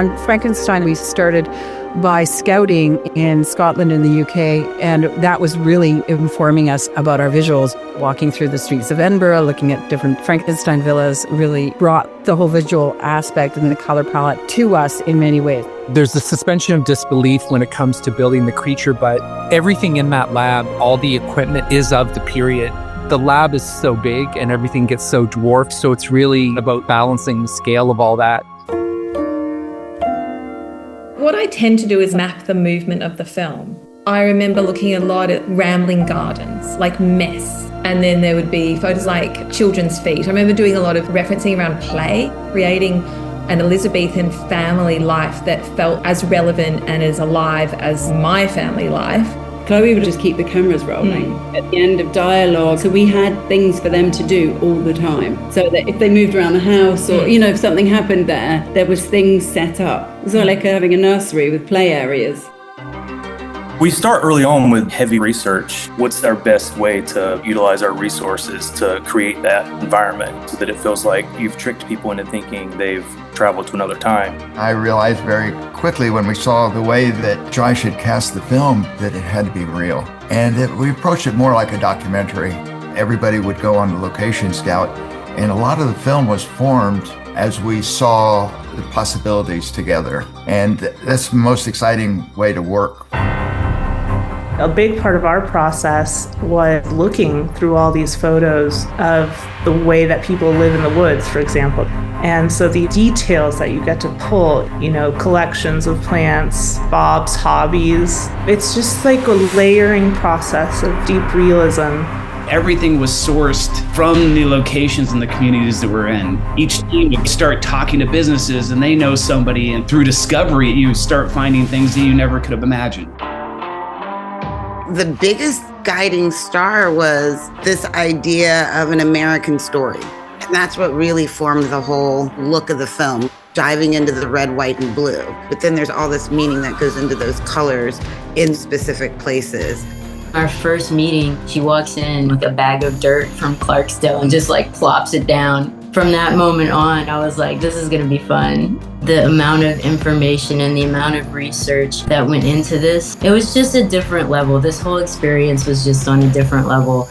On Frankenstein, we started by scouting in Scotland and the UK, and that was really informing us about our visuals. Walking through the streets of Edinburgh, looking at different Frankenstein villas, really brought the whole visual aspect and the color palette to us in many ways. There's a suspension of disbelief when it comes to building the creature, but everything in that lab, all the equipment is of the period. The lab is so big and everything gets so dwarfed, so it's really about balancing the scale of all that. What I tend to do is map the movement of the film. I remember looking a lot at rambling gardens, like mess. And then there would be photos like children's feet. I remember doing a lot of referencing around play, creating an Elizabethan family life that felt as relevant and as alive as my family life. Chloe would just keep the cameras rolling at the end of dialogue. So we had things for them to do all the time. So that if they moved around the house or, if something happened there was things set up. It was like having a nursery with play areas. We start early on with heavy research. What's our best way to utilize our resources to create that environment so that it feels like you've tricked people into thinking they've traveled to another time? I realized very quickly when we saw the way that Josh had cast the film that it had to be real. And we approached it more like a documentary. Everybody would go on the location scout, and a lot of the film was formed as we saw the possibilities together. And that's the most exciting way to work. A big part of our process was looking through all these photos of the way that people live in the woods, for example. And so the details that you get to pull, collections of plants, Bob's hobbies, it's just like a layering process of deep realism. Everything was sourced from the locations and the communities that we're in. Each team would start talking to businesses and they know somebody, and through discovery, you start finding things that you never could have imagined. The biggest guiding star was this idea of an American story. And that's what really formed the whole look of the film, diving into the red, white, and blue. But then there's all this meaning that goes into those colors in specific places. Our first meeting, she walks in with a bag of dirt from Clarksdale and just plops it down. From that moment on, I was like, this is gonna be fun. The amount of information and the amount of research that went into this, it was just a different level. This whole experience was just on a different level.